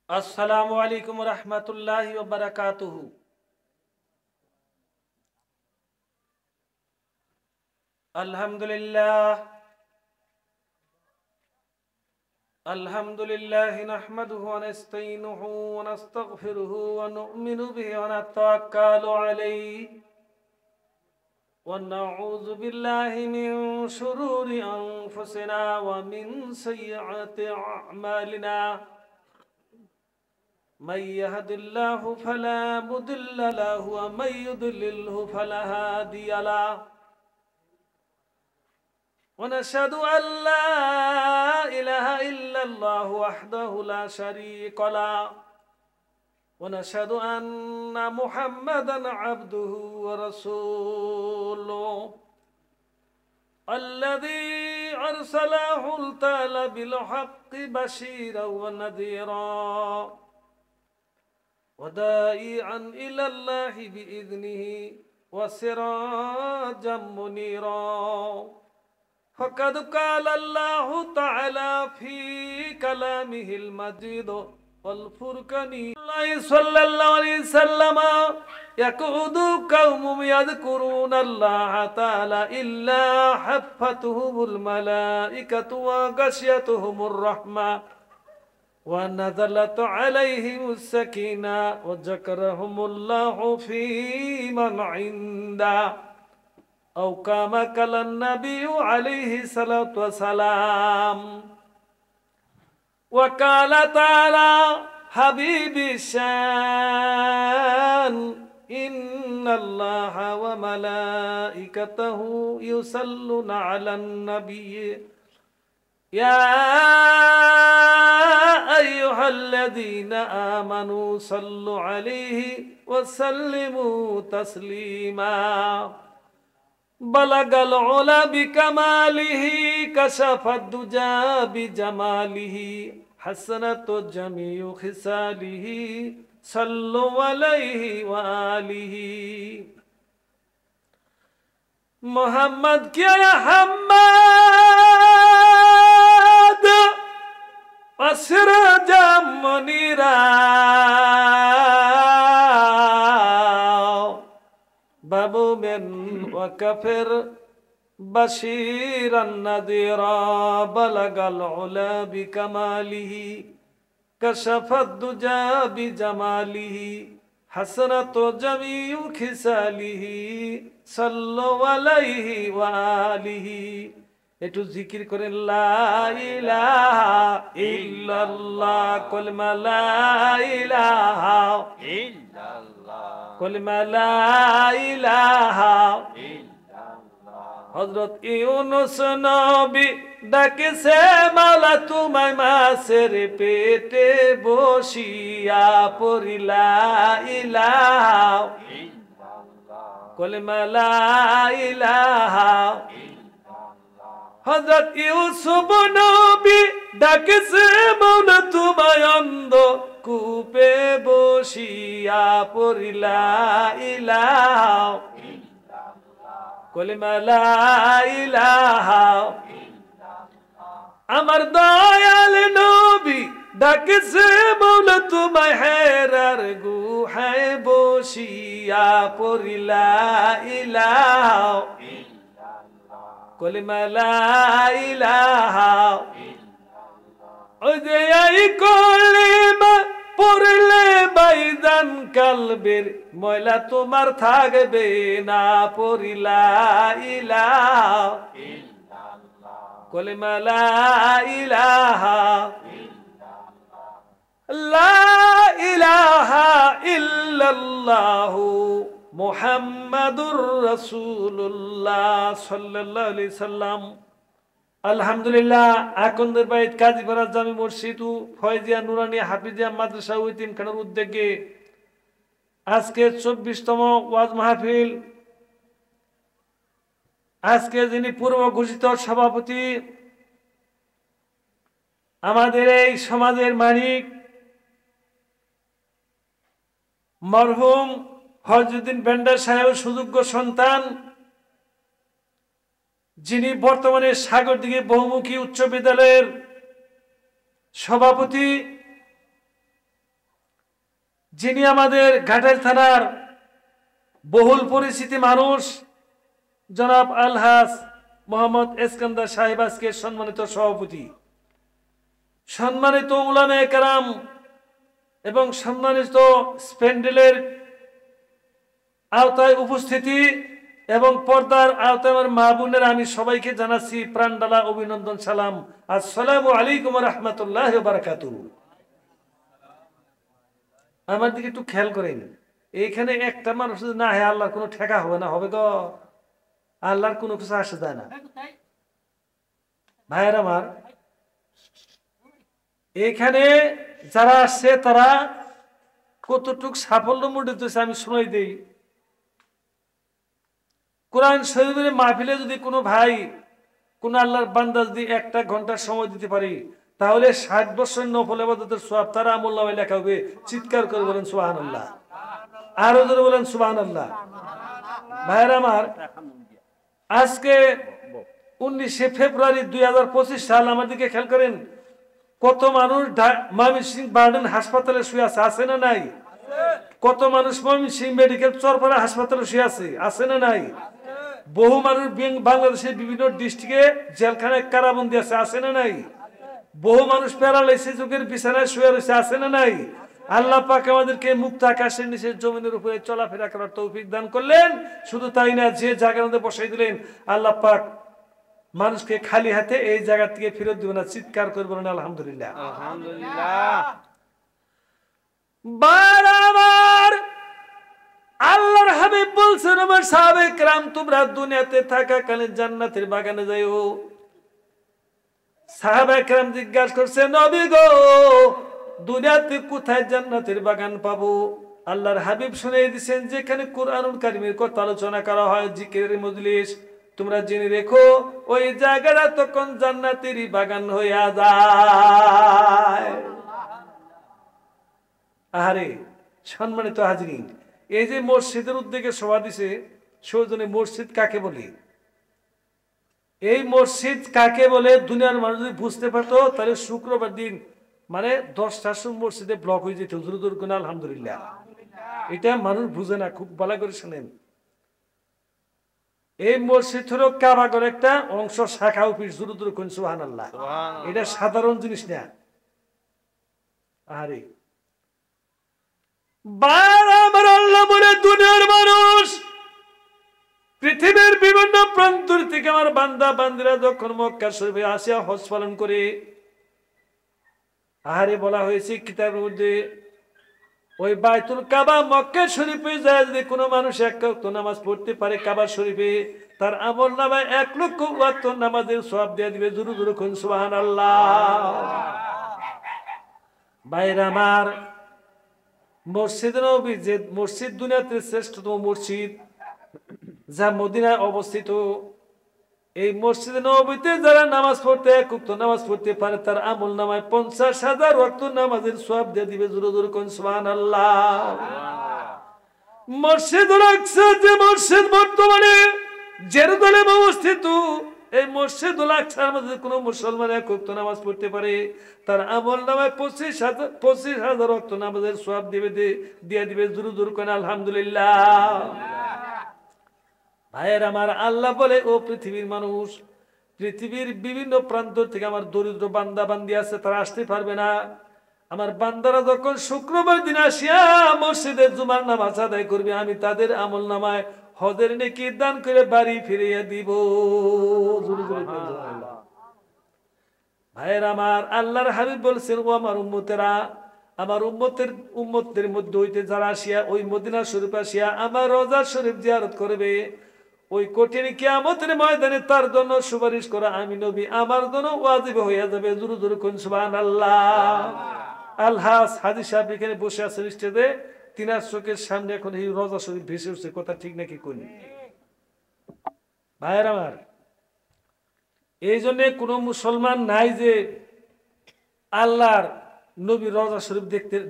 আসসালামু আলাইকুম রহমতুল্লাহি ওয়া বারাকাতুহু। আলহামদুলিল্লাহ আলহামদুলিল্লাহি নাহমাদুহু ওয়া নাস্তাইনুহু ওয়া নাস্তাগফিরুহু ওয়া নু'মিনু বিহি ওয়া নাতাওয়াক্কালু আলাইহি ওয়া নাউযু বিল্লাহি মিন শুরুরি আনফুসিনা ওয়া মিন সাইয়্যাতি আ'মালিনা। من يهد الله فلا مضل له ومن يضلله فلا هادي له ونشهد أن لا إله إلا الله وحده لا شريك له ونشهد أن محمدا عبده ورسوله الذي أرسله تعالى بالحق بشيرا ونذيرا وداعيا إلى الله بإذنه وسراجا منيرا فقد قال الله تعالى في كلامه المجيد والفرقان الله صلى الله عليه وسلم يقعد قوم يذكرون الله تعالى إلا حفتهم الملائكة وغشيتهم الرحمة ونزلت عليهم السكينة وذكرهم الله في من عنده أو كما قال النبي عليه الصلاة والسلام. وقال تعالى حبيبي الشان إن الله وملائكته يصلون على النبي يا أيها الذين آمنوا صلوا عليه وسلموا تسليما بلغ العلا بكماله كشف الدجى بجماله حسنت جميع خصاله صلوا عليه وآله محمد क्या محمد असरजा मुनीरा बाबू बिन वकफिर बशीरन नदीरा बलगल उला बिकमालिही कशफत दुजा बिजमालिही हसनत जमीउ खिसालिही सल्लु अलैहि वालिही। একটু জিকির করেন লা ইলাহা ইল্লাল্লাহ কলমা লা ইলাহা ইল্লাল্লাহ কলমা লা ইলাহা ইল্লাল্লাহ। হযরত ইউনূস নবী ডাকেছে মাওলা তোমায় মাছের পেটে বসিয়া পড়ি লা ইলাহা ইল্লাল্লাহ কলমা লা ইলাহা। হযরত ইউসুফ নবী ডাকেছে মাওলা তোমায় অন্ধ কূপে বসিয়া পড়ি লা ইলাহা ইল্লাল্লাহ কলিমা লা ইলাহা ইল্লাল্লাহ। আমার দয়াল নবী ডাকেছে মাওলা তোমায় হেরার গুহায় বসিয়া পড়ি লা ইলাহা কলিমা লা ইলাহা ইল্লাল্লাহ। ওই যে এই কলিমা পড়লে বাইজান কালবের ময়লা তোমার থাকবে না পড়ি লা ইলাহা ইল্লাল্লাহ কলিমা লা ইলাহা ইল্লাল্লাহ। লা ইলাহা ইল্লাল্লাহু মুহাম্মাদুর রাসূলুল্লাহ সাল্লাল্লাহু আলাইহি সাল্লাম। আলহামদুলিল্লাহ আকন্দের বাইত কাজীপাড়া জামি মসজিদ ও ফয়জিয়া নুরানি হাফিজিয়া মাদ্রাসা ও ইতিমখানার উদ্যোগে আজকে 24তম ওয়াজ মাহফিল। আজকে যিনি পূর্ব ঘোষিত সভাপতি আমাদের এই সমাজের মানিক মরহুম ফজলুদ্দিন বেন্ডার সাহেব সুযোগ্য সন্তান, যিনি বর্তমানে সাগরদিঘি বহুমুখী উচ্চ বিদ্যালয়ের সভাপতি যিনি আমাদের ঘাটাইল থানার বহুল পরিচিত মানুষ জনাব আলহাজ মোহাম্মদ এসকান্দার সাহেব আজকের সম্মানিত সভাপতি, সম্মানিত উলামায়ে কেরাম এবং সম্মানিত স্প্যান্ডেলের আওতায় উপস্থিতি এবং পর্দার আওতায় আমার মা বোনের আমি সবাইকে জানাচ্ছি প্রাণডালা অভিনন্দন, সালাম। আসসালামু আলাইকুম ওয়া রাহমাতুল্লাহি ওয়া বারাকাতুহু। আমার দিকে একটু খেয়াল করেন, এইখানে একটা মানুষ না হয় আল্লাহর কোনো ঠেকা হবে না, হবে গো? আল্লাহর কোনো কিছু আসে যায় না ভাইয়ের আমার। এখানে যারা আসছে তারা কতটুক সাফল্য মণ্ডিত হয়েছে আমি শোনাই দেই। কোরআন শরীফের মাহফিলে যদি কোনো ভাই কোন আল্লাহর বান্দা যদি 1 ঘন্টা সময় দিতে পারি, তাহলে 60 বছর নফল ইবাদতের সওয়াব তার আমলনামায় লেখা হবে। চিৎকার করে বলেন সুবহানাল্লাহ, আরো জোরে বলেন সুবহানাল্লাহ। ভাইয়ের আমার, আজকে 19 ফেব্রুয়ারি 2025 সাল। আমার দিকে খেয়াল করেন, কত মানুষ ময়মনসিংহ বার্ডেন হাসপাতালে শুয়ে আছে, আছে না নাই? কত মানুষ ময়মনসিংহ মেডিকেল চরপাড়া হাসপাতালে শুয়ে আছে, আছে না নাই? বহু মানুষ বাংলাদেশের বিভিন্ন ডিস্ট্রিক্টে জেলখানায় কারাবন্দি আছে, আছে না নাই? বহু মানুষ প্যারালাইসিস যুগের বিছানায় শুয়ে রয়েছে, আছে না নাই? আল্লাহ পাক আমাদেরকে মুক্ত আকাশের নিচে জমিনের উপরে চলাফেরা করার তৌফিক দান করলেন। শুধু তাই না, যে জায়গার মধ্যে বসাই দিলেন আল্লাহ পাক মানুষকে খালি হাতে এই জায়গা থেকে ফেরত দিবে না। চিৎকার করে বলেন আলহামদুলিল্লাহ, আলহামদুলিল্লাহ। বারবার আল্লাহর হাবিব বলছেন, আমার সাহাবে কেরাম তোমরা দুনিয়াতে থাকাকালীন জান্নাতের বাগানে যাইও। সাহাবে কেরাম জিজ্ঞাসা করছে, নবী গো দুনিয়াতে কোথায় জান্নাতের বাগান পাবো? আল্লাহর হাবিব শুনিয়ে দিয়েছেন, যেখানে কুরআনুল কারীমের কথা আলোচনা করা হয়, জিকিরের মজলিস, তোমরা জেনে রেখো ওই জায়গাটা তখন জান্নাতেরই বাগান হইয়া যায়। আরে সম্মানিত হাজরিন, এই যে মসজিদের উদ্যোগে সভা দিছে, সৌজনে মসজিদ কাকে বলে, এই মসজিদ কাকে বলে দুনিয়ার মানুষ যদি বুঝতে পারতো, তাহলে শুক্রবার দিন মানে 10টার সময় মসজিদে ব্লক হয়ে যেত। হুজুর কোন আলহামদুলিল্লাহ। এটা মানুষ বুঝে না, খুব ভালো করে শুনেন। এই মসজিদ হলো কাবাগর একটা অংশ, শাখা অফিস। জুরুদুর কোন সুবহানাল্লাহ। এটা সাধারণ জিনিস না। আরে বারবার আল্লাহ বলে, দুনিয়ার মানুষ পৃথিবীর বিভিন্ন প্রান্ত থেকে আমার বান্দা বান্দিরা যখন মক্কা শরীফে আসিয়া হজ পালন করে, আহারে বলা হয়েছে কিতাবের মধ্যে, ওই বাইতুল কাবা মক্কা শরীফে যায় যদি কোনো মানুষ 1 ওয়াক্ত নামাজ পড়তে পারে কাবা শরীফে, তার আমল নামায় 1 লক্ষ ওয়াক্ত নামাজের সওয়াব দিয়ে দিবে। জোরে জোরে কোন সুবহানাল্লাহ। ভাইরা আমার, মসজিদ নববী যে মসজিদ দুনিয়াতে শ্রেষ্ঠতম মসজিদ, যা মদিনায় অবস্থিত, এই মসজিদ নববীতে যারা নামাজ পড়তে 1 ওয়াক্ত নামাজ পড়তে পারে, তার আমল নামায় 50,000 ওয়াক্ত নামাজের সওয়াব দিয়ে দিবে। জোরে জোরে কোন সুবহানাল্লাহ। মসজিদুল আকসা যে মসজিদ বর্তমানে জেরুজালেমে অবস্থিত, এই মসজিদুল আকসার মধ্যে কোন মুসলমান 1 ওয়াক্ত নামাজ পড়তে পারে, তার আমল নামায় 25,000 ওয়াক্ত নামাজের সওয়াব দিয়ে দিবে। জোরে জোরে কোন আলহামদুলিল্লাহ। ভাইয়ের আমার, আল্লাহ বলে, ও পৃথিবীর মানুষ, পৃথিবীর বিভিন্ন প্রান্ত থেকে আমার দরিদ্র বান্দা বান্দি আছে, তারা আসতে পারবে না। আমার বান্দারা যখন শুক্রবার দিন আসিয়া মসজিদে জুমার নামাজ আদায় করবে, আমি তাদের আমল নামায় হজের নেকি দান করে বাড়ি ফিরিয়ে দিব। ভাইয়ের আমার, আল্লাহর হাবিব বলছেন, ও আমার উম্মতেরা, আমার উম্মতের মধ্যে হইতে যারা আসিয়া ওই মদিনা শরীফ আসিয়া আমার রওজা শরীফ জিয়ারত করবে, ওই কঠিন কিয়ামতের ময়দানে তার জন্য সুপারিশ করা আমি নবী আমার জন্য ওয়াজিব হইয়া যাবে। জোরে জোরে কোন সুবহানাল্লাহ। আলহাজ হাজী সাহেব এখানে বসে আছেন স্টেজে, তিনার চোখের সামনে এখন এই রওজা শরীফ ভেসে উঠছে। কথা ঠিক নাকি কোন ভাইয়ের আমার? এই জন্য কোন মুসলমান নাই যে আল্লাহর নবী রওজা শরীফ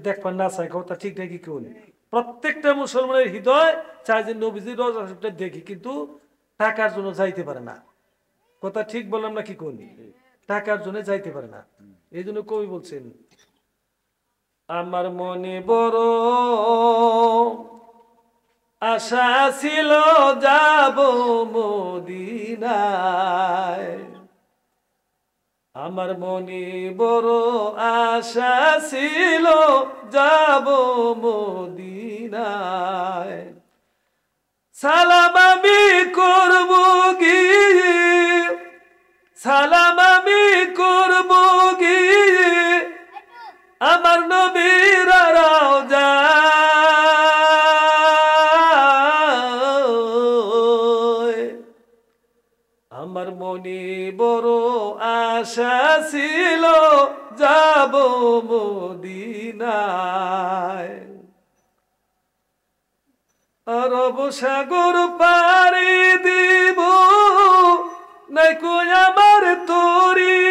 দেখবার না চায়। কথা ঠিক নাকি কোন? প্রত্যেকটা মুসলমানের হৃদয় চায় যে নবীজির রওজা শরীফটা দেখি, কিন্তু টাকার জন্য যাইতে পারে না। কথা ঠিক বললাম নাকি কোন? টাকার জন্য যাইতে পারে না। এই জন্য কবি বলছেন, আমার মনে বড় আশা ছিল যাব মদিনায়, আমার মনে বড় আশা ছিল যাব মদিনায়। সালাম আমি করব গিয়ে, সালাম আমি করব গিয়ে আমার নবীর রওজায়। আমার মনে বড় আশা ছিল যাব মদিনায়। আরব সাগর পাড়ি দিব নাই কই আমার তরি,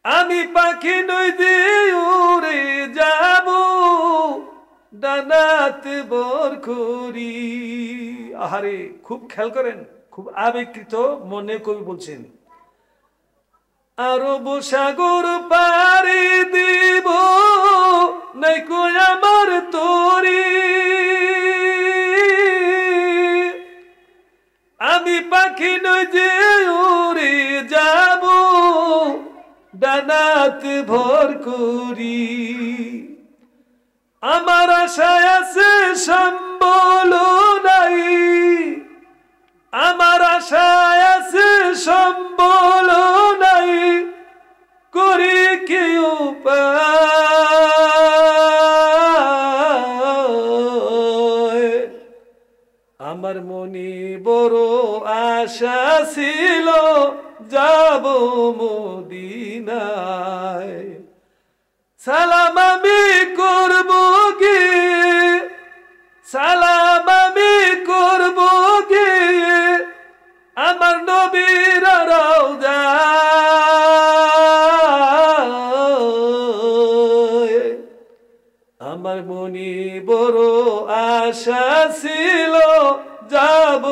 আমি পাখি নই যে উড়ে যাব ডানাত বরখুরি। আহারে খুব খেয়াল করেন, খুব আবেগকৃত মনে কবি বলছেন। আরব সাগর পাড়ি দিব নাই কই আমার তরি, আমি পাখি নই যে উড়ে যাব ডানাত ভরকুরি। আমার আশায় আছে সম্বল নাই, আমার আশায় আছে সম্বল নাই, করি কি উপায়। আমার মনে বড় আশা ছিল যাব মদিনায়। সালাম আমি করব গিয়ে, সালাম আমি করব গিয়ে আমার নবীর রওজায়। আমার মনে বড় আশা ছিল যাব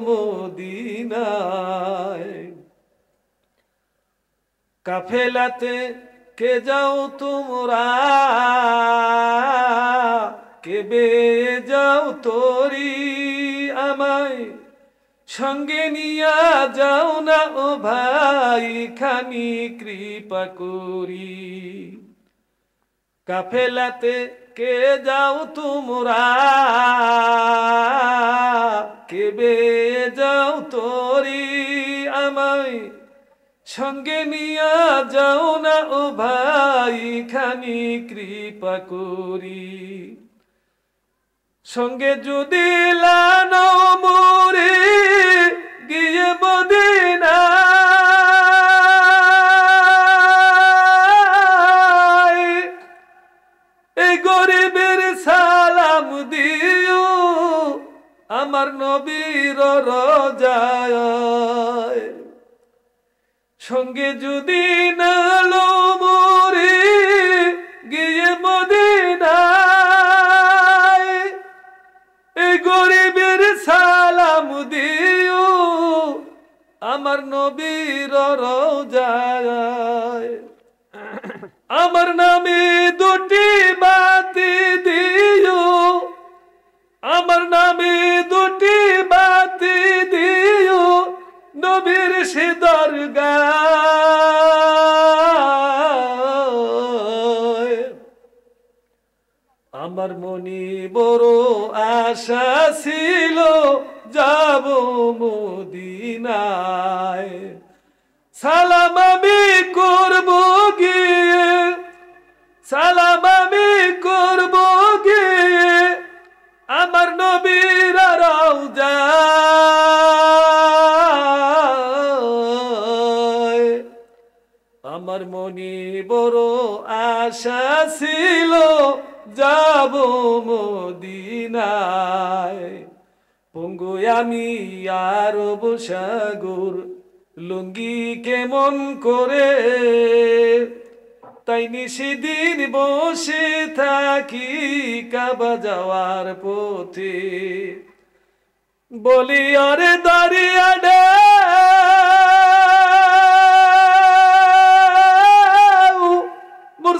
মদিনায়। কাফেলাতে কে যাও তোমরা, কে বেয়ে যাও তরি, আমায় সঙ্গে নিয়া যাও না ও ভাই খানি কৃপা করি। কাফেলাতে কে যাও তোমরা, কে বেয়ে যাও তরি, আমায় সঙ্গে নিয়া যাও না ও ভাই খানি কৃপা করি। সঙ্গে যদি লানো মোরে গিয়ে মদিনায়, এই গরিবের সালাম দিও আমার নবীর রওজায়। সঙ্গে যদি নালো মোরে গিয়ে মদিনায়, এই গরিবের সালাম দিও আমার নবীর রওজায়। আমার নামে দুটি বাতি দিও, আমার নামে দুটি বাতি দিও নবীর সে দরগায়। আমার মনে বড় আশা ছিল যাব মদিনায়। সালাম আমি করব গিয়ে, সালাম আমি করব গিয়ে আমার নবীর রওজায়। আমার মনে বড় আশা ছিল যাব মদিনায়। পঙ্গু আমি আরব সাগর লুঙ্গি কেমন করে, তাই নিশিদিন বসে থাকি কাবা যাওয়ার পথে। বলি আরে দাঁড়িয়ে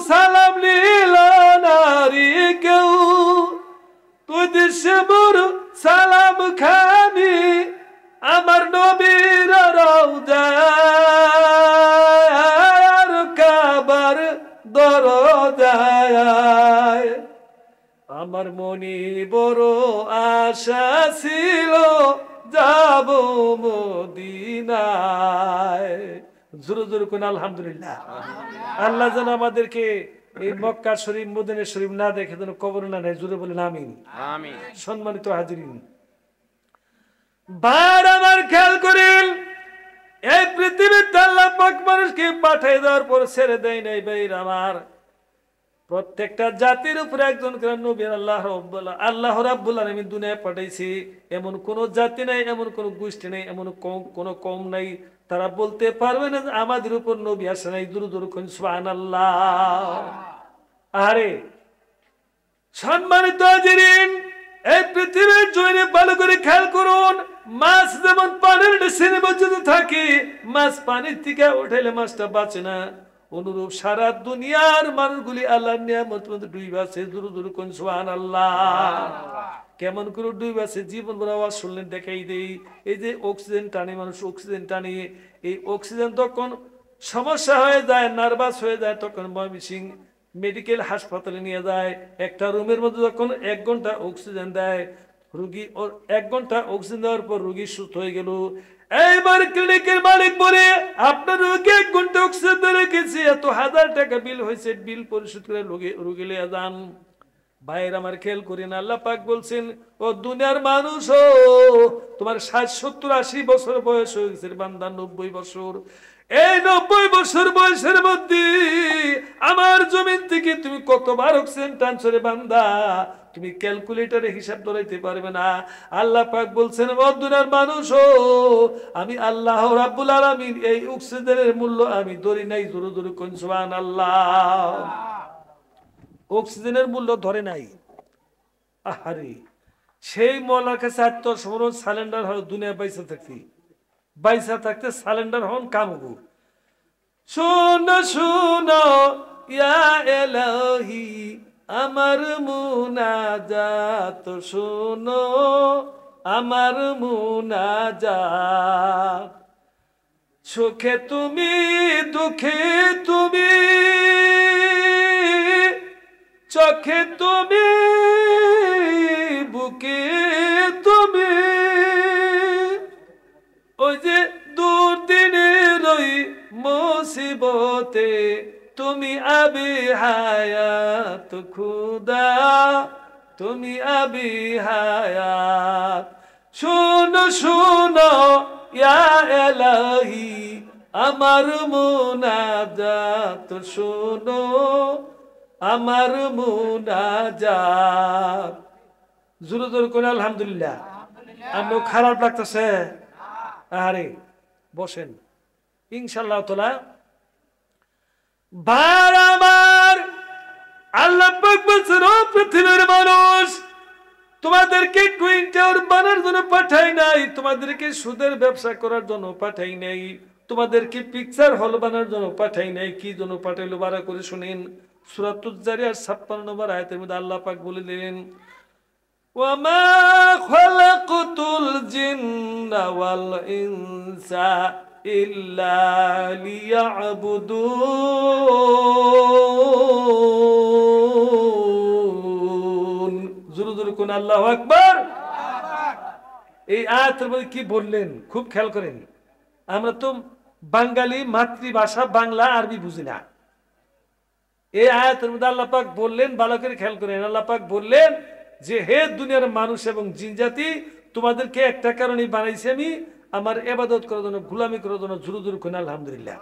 সালাম লীল নারী কেউ তুই দেশে মোর সালাম খানি আমার নবীর রওজার কাবার দরজায় আমার মনে বড় আশা ছিল যাব মদিনায়। জোরে জোরে কোন আলহামদুলিল্লাহ। আল্লাহ যেন আমাদেরকে এই মক্কা শরীফ মদিনা শরীফ না দেখে যেন কবর না নেয়। জোরে বলেন আমিন। আমিন। সম্মানিত হাজিরিন, বার আমার খেয়াল করেন, এই পৃথিবীতে আল্লাহ পাক মানুষকে পাঠিয়ে দেওয়ার পর ছেড়ে দেয় নাই ভাইর আমার। প্রত্যেকটা জাতির উপরে একজন করে নবী আল্লাহ রাব্বুল আলামিন দুনিয়ায় পাঠাইছি। এমন কোন জাতি নাই, এমন কোন গোষ্ঠী নাই, এমন কোন কম নাই তারা বলতে পারবে না আমাদের উপর নবী আসে নাই। দূর দূর কোন সুবহানাল্লাহ। আরে সম্মানিত হাজিরিন, এই পৃথিবীর জমিনে ভালো করে খেয়াল করুন, মাছ যেমন পানির নিচে নিমজ্জিত থাকে, মাছ পানির থেকে উঠাইলে মাছটা বাঁচে না, অনুরূপ সারা দুনিয়ার মানুষগুলি আল্লাহর নিয়ামত মধ্যে ডুবে আছে। দূর দূর কোন সুবহানাল্লাহ। কেমন করে ডুবে আছে জীবন ভর আওয়াজ শুনলেন দেখাই দেই। এই যে অক্সিজেন টানে মানুষ, অক্সিজেন টানে, এই অক্সিজেন তখন সমস্যা হয়ে যায়, নার্ভাস হয়ে যায়, তখন ময়মনসিংহ মেডিকেল হাসপাতালে নিয়ে যায়। একটা রুমের মধ্যে যখন 1 ঘন্টা অক্সিজেন দেয় রুগী, ওর 1 ঘন্টা অক্সিজেন দেওয়ার পর রুগী সুস্থ হয়ে গেল। এইবার ক্লিনিকের মালিক বলে আপনার রোগী 1 ঘন্টা অক্সিজেন দিয়ে রেখেছি, এত 1000 টাকা বিল হয়েছে, বিল পরিশোধ করে রোগী লিয়ে যান। ভাইয়ের আমার খেয়াল করেন, আল্লাহ পাক বলছেন ও দুনিয়ার মানুষ, ও তোমার 60 70 80 বছর বয়স হয়ে গেছে বান্দা, 90 বছর, এই 90 বছর বয়সের মধ্যে আমার জমিন থেকে তুমি কতবার অক্সিজেন টানছো রে বান্দা, তুমি ক্যালকুলেটরে হিসাব ধরাইতে পারবে না। আল্লাহ পাক বলছেন ও দুনিয়ার মানুষ, ও আমি আল্লাহ রাব্বুল আলামিন এই অক্সিজেনের মূল্য আমি ধরি নাই। জোরে জোরে কোন সুবহানাল্লাহ। অক্সিজেনের মূল্য ধরে নাই। আহারে সেই মৌলার কাছে আত্মসমরণ সালেন্ডার হয় দুনিয়া বাইসা থাকতে সালেন্ডার হন কামগু। শোনো শোনো ইয়া এলাহি আমার মুনাজাত, শোনো আমার মুনাজাত, সুখে তুমি দুঃখে তুমি, চোখে তুমি বুকে তুমি, ওই যে দুর্দিনের ওই মুসিবতে তুমি আবি হায়াত খুদা, তুমি আবি হায়াত। শুনো শুনো ইয়া এলাহি আমার মুনাজাত, শুনো আমার মুনাজাত। জোরে জোরে কোন আলহামদুলিল্লাহ। আমিও খারাপ লাগতেছে। আরে বসেন ইনশাআল্লাহ তাআলা। বার আমার আল্লাহ পাক বলছেন ও পৃথিবীর মানুষ, তোমাদেরকে টুইন টাওয়ার বানানোর জন্য পাঠাই নাই, তোমাদেরকে সুদের ব্যবসা করার জন্য পাঠাই নাই, তোমাদেরকে পিকচার হল বানানোর জন্য পাঠাই নাই। কি জন্য পাঠাইলো বারা করে শুনেন। সূরাতুজ জারিয়াত 56 নম্বর আয়াতের মধ্যে আল্লাহ পাক বলে দিলেন ওয়ামা খালাকতুল জিন্না ওয়াল ইনসা ইল্লা লিয়াবুদুন। জোরে জোরে কোন আল্লাহু আকবার। এই আয়াতের মধ্যে কি বললেন খুব খেয়াল করেন। আমরা তো বাঙালি, মাতৃভাষা বাংলা, আরবি বুঝি না। এই আয়াতের মধ্যে আল্লাহ পাক বললেন, ভালো করে খেয়াল করেন, আল্লাহ পাক বললেন যে হে দুনিয়ার মানুষ এবং জিন জাতি, তোমাদেরকে একটা কারণেই বানাইছি আমি, আমার ইবাদত করার জন্য, গোলামি করার জন্য। জোরে জোরে কোন আলহামদুলিল্লাহ।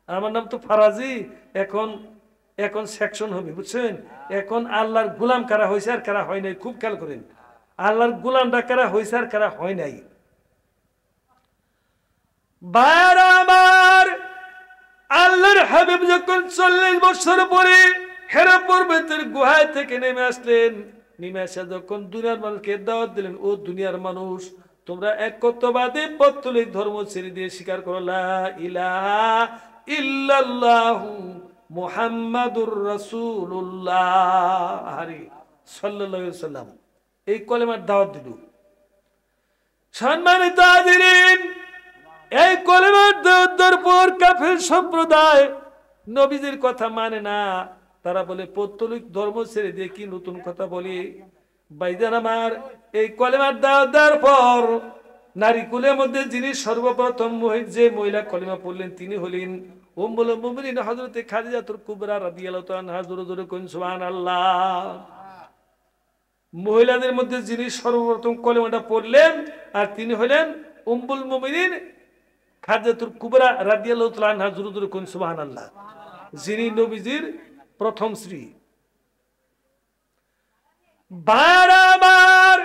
আমার নাম তো ফারাজি, এখন সেকশন হবে বুঝছেন। এখন আল্লাহর গোলাম কারা হয়েছে আর কারা হয় নাই খুব খেয়াল করেন। আল্লাহর গোলামটা কারা হয়েছে আর কারা হয় নাই। বারবার আল্লাহর হাবিব যখন 40 বছর পরে হেরা পর্বতের গুহায় থেকে নেমে আসলেন, নেমে আসা যখন দুনিয়ার মানুষকে দাওয়াত দিলেন, ও দুনিয়ার মানুষ তোমরা একত্ববাদী পৌত্তলিক ধর্ম ছেড়ে দিয়ে স্বীকার করো লা ইলাহা ইল্লাল্লাহু মুহাম্মাদুর রাসূলুল্লাহ আরে সাল্লাল্লাহু আলাইহি ওয়াসাল্লাম এই কলেমার দাওয়াত দিল। সম্মানিত হাজিরিন, এই কলেমার দাওয়াত দেওয়ার পর কাফের সম্প্রদায় নবীজির কথা মানে না, তারা বলে পৌত্তলিক ধর্ম ছেড়ে দিয়ে কি নতুন কথা বলি। ভাইজান আমার, এই কলেমার দাওয়াত দেওয়ার পর নারী কুলের মধ্যে যিনি সর্বপ্রথম যে মহিলা কলেমা পড়লেন তিনি হলেন উম্মুল মুমিনিন হযরতে খাদিজাতুল কুবরা রাদিয়াল্লাহু তাআলা আনহা। জোরে জোরে কোন সুবহানাল্লাহ। মহিলাদের মধ্যে যিনি সর্বপ্রথম কলেমাটা পড়লেন আর তিনি হলেন উম্মুল মুমিনিন খাদিজাতুল কুবরা রাদিয়াল্লাহু তাআলা আনহা। জোরে জোরে কোন সুবহানাল্লাহ। যিনি নবীজির প্রথম স্ত্রী। বারবার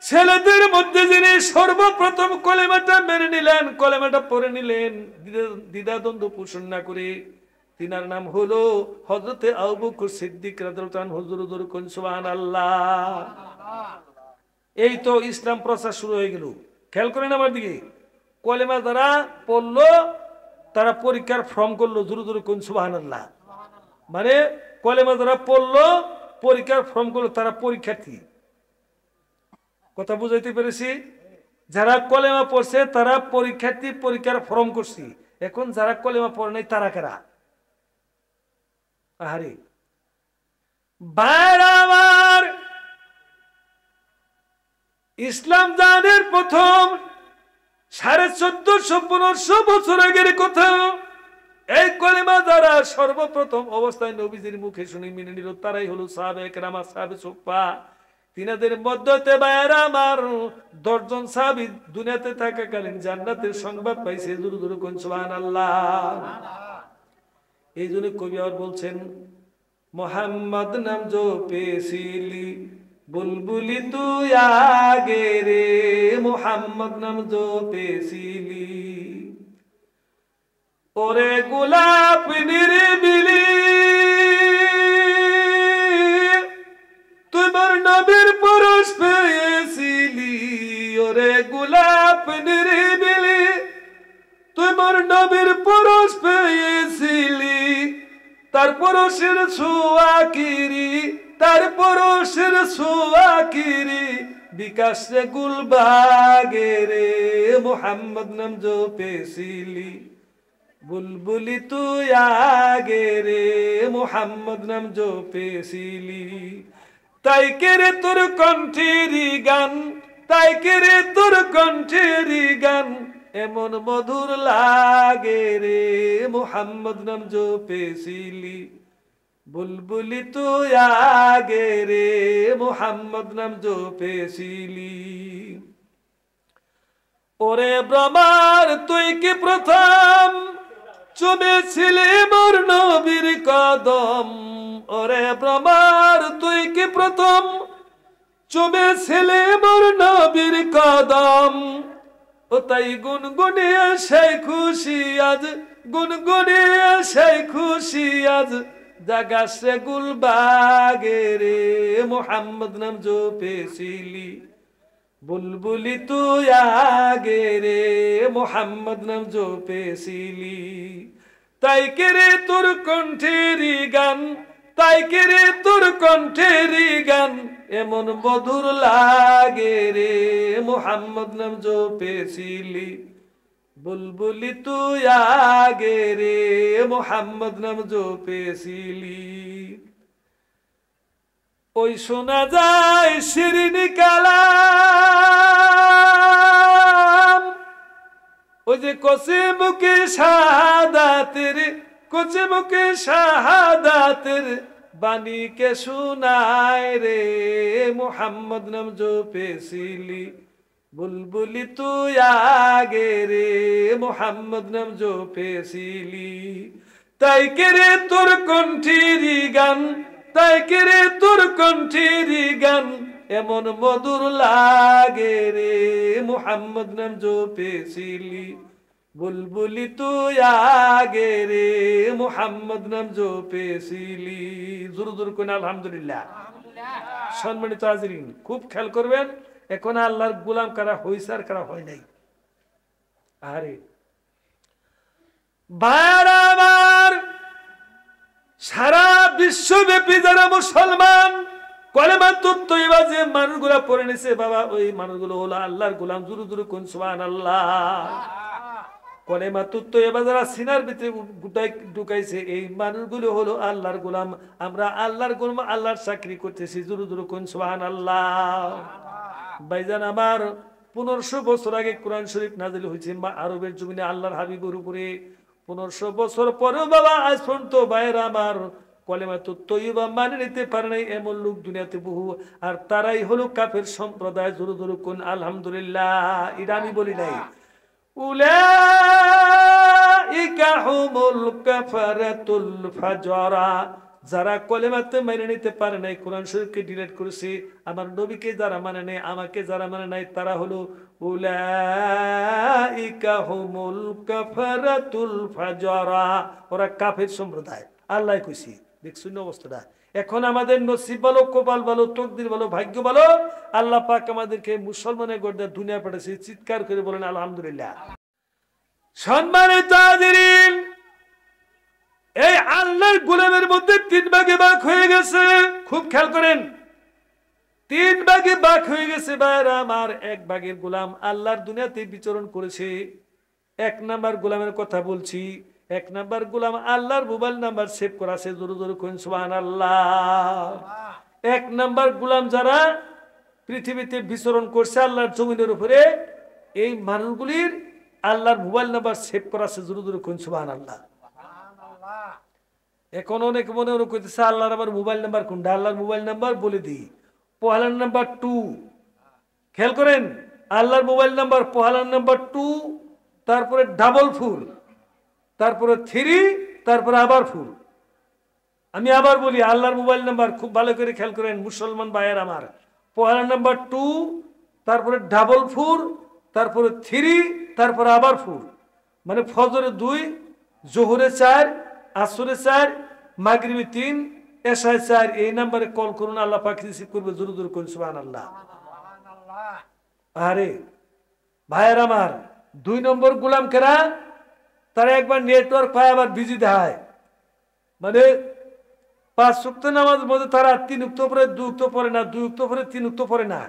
ছেলেদের মধ্যে যিনি সর্বপ্রথম কলেমাটা মেনে নিলেন, কলেমাটা পড়ে নিলেন দ্বিধাদ্বন্দ্ব পোষণ না করে, তিনার নাম হলো হযরতে আবু বকর সিদ্দিক রাদিয়াল্লাহু আনহু। হুজুর কোন সুবহানাল্লাহ। এই তো ইসলাম প্রচার শুরু হয়ে গেল। খেয়াল করেন আমার দিকে, কলেমা যারা পড়লো তারা পরীক্ষার ফর্ম করলো। জোরে কোন সুবহানাল্লাহ। মানে কলেমা যারা পড়লো পরীক্ষার ফর্ম করলো, তারা পরীক্ষার্থী। কথা বুঝাইতে পেরেছি? যারা কলেমা পড়ছে তারা পরীক্ষার্থী, পরীক্ষার ফর্ম করছি। এখন যারা কলেমা পড়ে নাই তারা কারা? আহারে বারবার ইসলাম দানের প্রথম 1450 বছর আগের কথা। এই কলেমা যারা সর্বপ্রথম অবস্থায় নবীজির মুখে শুনে মেনে নিল তারাই হলো সাহাবায়ে কেরাম, আসহাবে সুফফা। তিনাদের মধ্যে ভাইয়েরা আমার 10 জন সাহাবী দুনিয়াতে থাকাকালীন জান্নাতের সংবাদ পাইছে। জোরে জোরে কোন সুবহানাল্লাহ। এই জন্য কবি আর বলছেন, মোহাম্মদ নাম জো পেছিলি বুলবুলি তুই আগে রে, মোহাম্মদ নাম জো পেছিলি ওরে গোলাপ নিরিবিলি, তোমার নবীর পরশ পেয়েছিলি। ওরে গোলাপ নিরিবিলি, তোমার নবীর পরশ পেয়েছিলি। তার পরশের ছোঁয়া কিরি, তার পরশের ছোঁয়া কিরি, বিকাশ রে গুলবাগে রে, মোহাম্মদ নাম জো পেছিলি বুলবুলি তুই আগে রে, মোহাম্মদ নাম জো পেছিলি। তাই কেরে তোর কণ্ঠেরি গান, তাই কেরে তোর কণ্ঠেরি গান, এমন মধুর লাগে রে, মোহাম্মদ নাম জো পেছিলি বুলবুলি তুই আগে রে, মোহাম্মদ নাম জো পেছিলি। ওরে ব্রহ্মার তুই কি প্রথম চুমেছিলি মোর নবীর কদম। ওরে ব্রহ্মার তুই কি প্রথম চুমেছিলি মোর নবীর কদম। ও তাই গুনগুনিয়ে সেই খুশি আজ, গুনগুনিয়ে সেই খুশি আজ, জাগাসে গুলবাগে রে, মোহাম্মদ নাম জো পেছিলি বুলবুলি তুই আগে রে, মোহাম্মদ নাম জো পেছিলি। তাই কেরে তোর কণ্ঠেরি গান, তাই কেরে তোর কণ্ঠেরি গান, এমন মধুর লাগে রে, মোহাম্মদ নাম জো পেছিলি বুলবুলি তুই আগে রে, মোহাম্মদ নাম জো পেছিলি। ওই শোনা যায় শিরিনি কালাম, ওই যে কচে মুখে শাহাদাতের, কচে মুখে শাহাদাতের বাণী কে শোনায় রে, মোহাম্মদ নাম জো পেছিলি বুলবুলি তুই আগে রে, মোহাম্মদ নাম জো পেছিলি। তাই কেরে তোর কণ্ঠেরি গান, তাই কেরে তোর কণ্ঠেরি গান, এমন মধুর লাগে রে, মোহাম্মদ নাম জো পেছিলি বুলবুলি তুই আগে রে, মোহাম্মদ নাম জো পেছিলি। জোর জোর কোন আলহামদুলিল্লাহ। সম্মানিত হাজিরিন, খুব খেয়াল করবেন, এখন আল্লাহর গোলাম কারা হইছে আর কারা হয় নাই। আরে ভাইরা আমার, সারা বিশ্বব্যাপী যারা মুসলমান কলেমা তৈয়বা যে মানুষগুলা পড়ে নিছে বাবা, ওই মানুষগুলো হলো আল্লাহর গোলাম। জোরে জোরে কোন সুবহানাল্লাহ। কলেমা তৈয়বা যারা সিনার ভিতরে ঢুকাইছে এই মানুষগুলো হলো আল্লাহর গোলাম। আমরা আল্লাহর গোলাম, আল্লাহর চাকরি করতেছি। জোরে জোরে কোন সুবহানাল্লাহ। ভাইজান আমার 1500 বছর আগে কোরআন শরীফ নাজিল হয়েছে আরবের জমিনে আল্লাহর হাবিবের উপরে। 1500 বছর পরেও বাবা আজ পর্যন্ত ভাইয়েরা আমার কলেমা তৈয়বা মানে নিতে পারে নাই এমন লোক দুনিয়াতে বহু। আর তারাই হলো কাফের সম্প্রদায়। জোরে জোরে কোন আলহামদুলিল্লাহ। এটা আমি বলি নাই। উলাইকা হুমুল কাফারাতুল ফাজরা। যারা কলেমাতে মেনে নিতে পারে নাই, কোরআন শরীফকে ডিলিট করেছে, আমার নবীকে যারা মানে নাই, আমাকে যারা মানে নাই, তারা হলো উলাইকা হুমুল কাফারাতুল ফাজরা। ওরা কাফের সম্প্রদায়। আল্লাহ কইছি। দেখছুন অবস্থাটা। এখন আমাদের নসিব ভালো, কপাল ভালো, তকদির ভালো, ভাগ্য ভালো, আল্লাহ পাক আমাদেরকে মুসলমানের গর্দে দুনিয়া পাঠাইছে। চিৎকার করে বলেন আলহামদুলিল্লাহ। সম্মানিত হাজিরিন, এই আল্লাহর গোলামের মধ্যে 3 ভাগে ভাগ হয়ে গেছে। খুব খেয়াল করেন, 3 ভাগে ভাগ হয়ে গেছে ভাইরা আমার। 1 ভাগের গোলাম আল্লাহর দুনিয়াতে বিচরণ করেছে। 1 নাম্বার গোলামের কথা বলছি। 1 নাম্বার গোলাম আল্লাহর মোবাইল নাম্বার সেভ করা আছে। জোরে জোরে কোন সুবহানাল্লাহ। 1 নাম্বার গোলাম যারা পৃথিবীতে বিচরণ করছে আল্লাহর জমিনের উপরে, এই মানুষগুলির আল্লাহর মোবাইল নাম্বার সেভ করা আছে। জোরে জোরে কোন সুবহানাল্লাহ। এখন অনেক মনে করতেছে আল্লাহর আবার মোবাইল নাম্বার কোনটা? আল্লাহর মোবাইল নাম্বার বলে দিই। পহেলার নাম্বার 2। খেয়াল করেন, আল্লাহর মোবাইল নাম্বার পহেলার নাম্বার 2, তারপরে 444, তারপরে 3, তারপরে আবার 4। আমি আবার বলি, আল্লাহর মোবাইল নাম্বার খুব ভালো করে খেয়াল করেন মুসলমান ভাইয়ের আমার। পহেলার নাম্বার 2, তারপরে 444, তারপরে 3, তারপরে আবার 4। মানে ফজরে 2, জোহরে 4, আসরে 4, মাগরিবে 3, এশায় 4। এই নাম্বারে কল করুন, আল্লাহ পাক রিসিভ করবে। জোরে জোরে কোন সুবহানাল্লাহ। আরে ভাইয়ের আমার, 2 নম্বর গোলাম কেরা? তারা একবার নেটওয়ার্ক পায় আবার বিজি দেখায়। মানে 5 ওয়াক্ত নামাজের মধ্যে তারা 3 ওয়াক্ত পরে 2 ওয়াক্ত পড়ে না, 2 ওয়াক্ত পরে 3 ওয়াক্ত পড়ে না।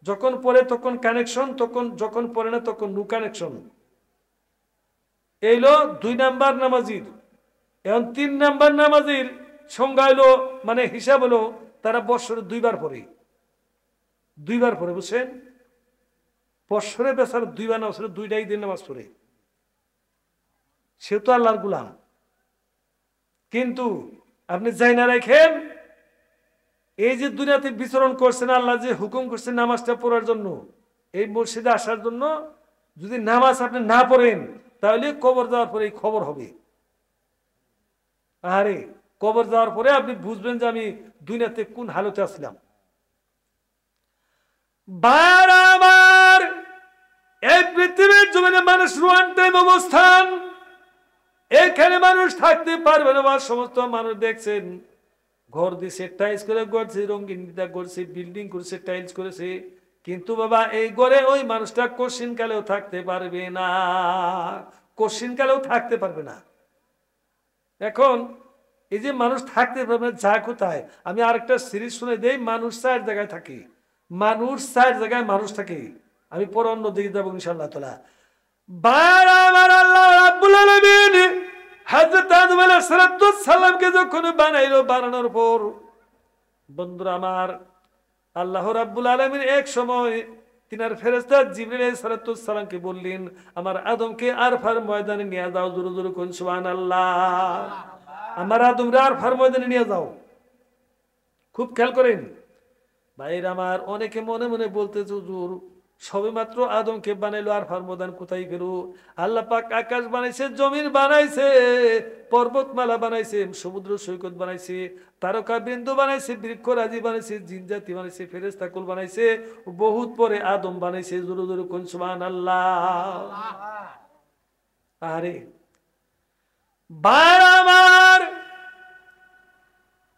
যখন পড়ে তখন কানেকশন, যখন পড়ে না তখন নো কানেকশন। এইলো 2 নাম্বার নামাজির। এখন 3 নাম্বার নামাজির সংজ্ঞা হলো, মানে হিসাব হলো, তারা বছরে 2 বার পড়ে। 2 বার পড়ে, বুঝছেন? বছরে বেচার 2 বার নামাজ পড়ে, 2টাই দিন নামাজ পড়ে। সে তো আল্লাহর গোলাম। কিন্তু আপনি যাই না রাখেন, এই যে দুনিয়াতে বিচরণ করছেন, আল্লাহ যে হুকুম করছেন নামাজটা পড়ার জন্য, এই মসজিদে আসার জন্য, যদি নামাজ আপনি না পড়েন তাহলে কবর যাওয়ার পরে এই খবর হবে। আরে কবর যাওয়ার পরে আপনি বুঝবেন যে আমি দুনিয়াতে কোন হালতে আসলাম। বারবার এই পৃথিবীর জমিনে মানুষ ওয়ান টাইম অবস্থান, এখানে মানুষ থাকতে পারবে না। সমস্ত মানুষ দেখছেন ঘর দিছে, টাইলস করে করছে, রঙিন করছে, বিল্ডিং করছে, টাইলস করেছে, কিন্তু বাবা এই ঘরে ওই মানুষটা কোশ্চিন কালেও থাকতে পারবে না। কোশ্চিন কালেও থাকতে পারবে না। এখন এই যে মানুষ থাকতে পারবে না, যা কোথায়? আমি আরেকটা সিরিজ শুনে দেই। মানুষ 4 জায়গায় থাকে। মানুষ 4 জায়গায় মানুষ থাকে। আমি পরে অন্য দিকে যাবো ইনশাআল্লাহ তাআলা। বারবার আল্লাহ রাব্বুল আলামিন হযরত আদম আলাইহিস সালামকে যখন বানাইলো, বানানোর পর বন্ধুরা আমার, আল্লাহ রাব্বুল আলামিন এক সময় তিনার ফেরেশতা জিবরিল আলাইহিস সালামকে বললেন, আমার আদমকে আরফার ময়দানে নিয়ে যাও। জোরে জোরে কোন সুবহানাল্লাহ। আমার আদমরে আরফার ময়দানে নিয়ে যাও। খুব খেয়াল করেন ভাইরা আমার, অনেকে মনে মনে বলতেছে হুজুর সবে মাত্র আদমকে বানাইলো, আরফার ময়দান কোথায় গেল? আল্লাহ পাক আকাশ বানাইছে, জমিন বানাইছে, পর্বতমালা বানাইছে, সমুদ্র সৈকত বানাইছে, তারকা বিন্দু বানাইছে, বৃক্ষরাজি বানাইছে, জিনজাতি বানাইছে, ফেরেশতাকুল বানাইছে, বহুত পরে আদম বানাইছে। জোরে জোরে কোন সুবহানাল্লাহ। আরে বারবার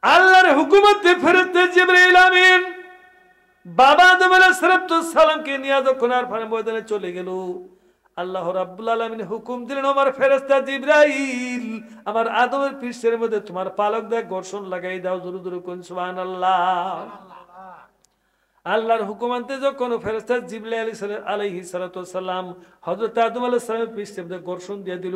আল্লাহর হুকুমতে ফেরেশতা জিবরাইল আমিন বাবা আদম আলাইহিস সালামকে নিয়ে যখন আরফার ময়দানে চলে গেল, আল্লাহ রাব্বুল আলামিন হুকুম দিলেন, আমার ফেরেশতা জিবরাইল আমার আদমের পৃষ্ঠের মধ্যে তোমার পালক দিয়ে ঘর্ষণ লাগাই দাও। জোরে জোরে কোন সুবহানাল্লাহ। আল্লাহর হুকুম আনতে যখন ফেরেশতা জিবরাইল আলাইহিস সালাতু ওয়াস সালাম হযরত আদম আলাইহিস সালামের পৃষ্ঠে ঘর্ষণ দিয়ে দিল,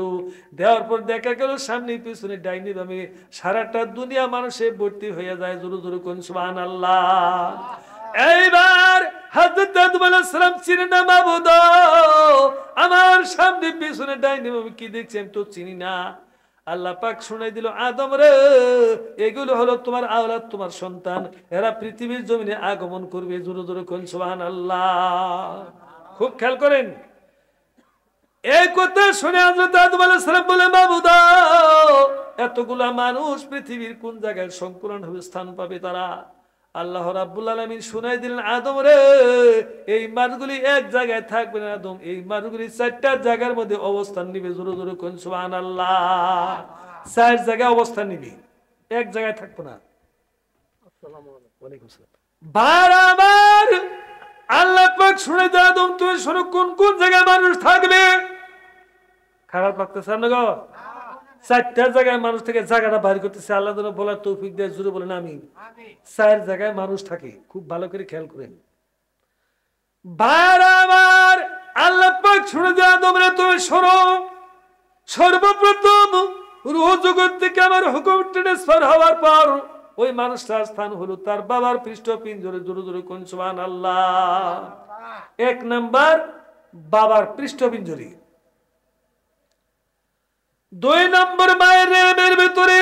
দেওয়ার পর দেখা গেল সামনে পিছনে ডাইনি বামে সারাটা দুনিয়া মানুষে ভর্তি হয়ে যায়। জোরে জোরে কোন সুবহানাল্লাহ। এইবার হযরত আদম আলাইহিস সালাম চিনে না মাবুদ, আমার সামনে পিছনে ডাইনি বামে কি দেখছি আমি তো চিনি না। আল্লাহ পাক শুনাই দিল, আদম রে এগুলো হলো তোমার আওলাদ, তোমার সন্তান, এরা পৃথিবীর জমিনে আগমন করবে। জোরে জোরে কোন সুবহানাল্লাহ। খুব খেয়াল করেন, এই কথা শুনে হযরত আদম আলাইহিস সালাম বলে, মাবুদ এতগুলা মানুষ পৃথিবীর কোন জায়গায় সম্পূর্ণভাবে স্থান পাবে তারা? আল্লাহ রাব্বুল আলামিন শুনাই দিলেন, আদম রে এই মানুষগুলি এক জায়গায় থাকবে না আদম, এই মানুষগুলি চারটা জায়গার মধ্যে অবস্থান নিবে। জোরে জোরে কোন সুবহানাল্লাহ। চার জায়গায় অবস্থান নিবে, এক জায়গায় থাকবো না। আসসালামু আলাইকুম। বারবার আল্লাহ পাক শুনাই দেন, আদম তুমি শোনো কোন কোন জায়গায় মানুষ থাকবে। খারাপ লাগতেছে না গো? চারটা জায়গায় মানুষ থেকে জায়গাটা বাইর করতেছে আল্লাহ যেন বলার তৌফিক দেয়। জোরে বলেন আমিন। চার জায়গায় মানুষ থাকে, খুব ভালো করে খেয়াল করেন। বারবার আল্লাহ পাক শুনে দেয়, তোমরা তুমি শোনো, সর্বপ্রথম রূহ জগৎ থেকে আমার হুকুম ট্রান্সফার হওয়ার পর ওই মানুষটার স্থান হলো তার বাবার পৃষ্ঠপিঞ্জরে। জোরে জোরে কোন সুবহানাল্লাহ। এক নাম্বার বাবার পৃষ্ঠপিঞ্জরে, দুই নম্বর মায়ের রেহেমের ভিতরে,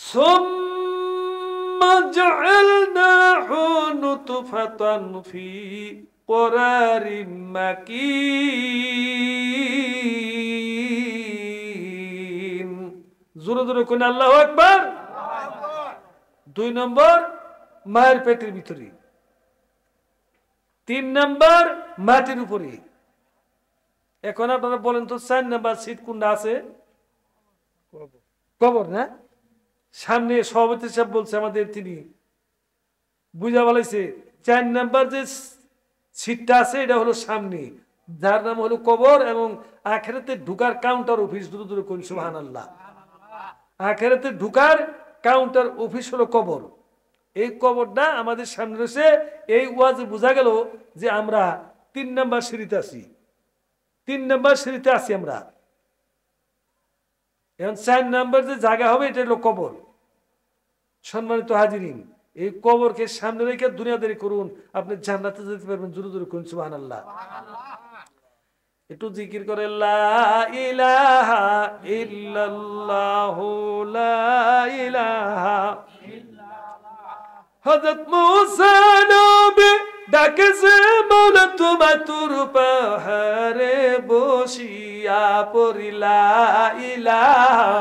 সুম্মা জাআলনাহু নুতফাতান ফি ক্বরারিম মাকিন। জোরে জোরে কোন আল্লাহু আকবার। দুই নম্বর মায়ের পেটের ভিতরে, তিন নম্বর মাটির উপরে। এখন আপনারা বলেন তো 4 নাম্বার সিট কোনটা আছে? কবর না? সামনে সভাপতি সাহেব বলছে আমাদের, তিনি বুঝা বলাইছে 4 নাম্বার যে সিটটা আছে এটা হলো সামনে, যার নাম হলো কবর, এবং আখিরাতে ঢুকার কাউন্টার অফিস। দূরে দূরে কোন সুবহানাল্লাহ। আখিরাতে ঢুকার কাউন্টার অফিস হলো কবর। এই কবরটা আমাদের সামনে রয়েছে। এই ওয়াজে বোঝা গেল যে আমরা 3 নাম্বার সিঁড়িতে আছি, 3 নাম্বার সিঁড়িতে আছি আমরা। এখন 4 নাম্বার যে জায়গা হবে এটা হলো কবর। সম্মানিত হাজিরিন, এই কবরকে সামনে রেখে দুনিয়াদারি করুন, আপনি জান্নাতে যেতে পারবেন। জোরে জোরে কোন সুবহানাল্লাহ। একটু জিকির করে, লা ইলাহা ইল্লাল্লাহু লা ইলাহা ইল্লাল্লাহ। হযরত মুসা নবী ডাকেছে মৌলা তোমার তুর পাহাড়ে বসিয়া পড়ি লা ইলাহা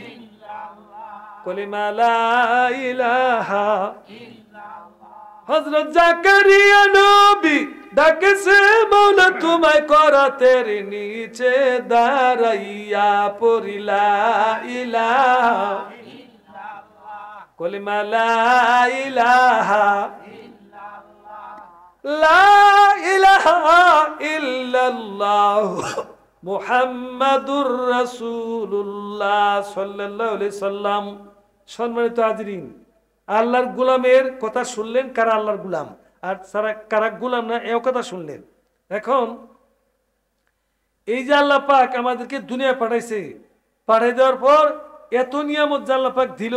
ইল্লাল্লাহ, কলিমা লা ইলাহা ইল্লাল্লাহ। হযরত জাকারিয়া নবী ডাকেছে মৌলা তোমায় করাতের নিচে দাঁড়াইয়া পড়ি লা ইলাহা ইল্লাল্লাহ, কলিমা লা ইলাহা লা ইলাহা ইল্লাল্লাহ মুহাম্মাদুর রাসূলুল্লাহ সাল্লাল্লাহু আলাইহি সাল্লাম। সম্মানিত হাজিরিন, আল্লাহর গোলামের কথা শুনলেন, কারা আল্লাহর গোলাম আর কারা গোলাম না, এও কথা শুনলেন। এখন এই যে আল্লাহ পাক আমাদেরকে দুনিয়া পাঠাইছে, পাঠাই দেওয়ার পর এত নিয়ামত যে আল্লাহ পাক দিল,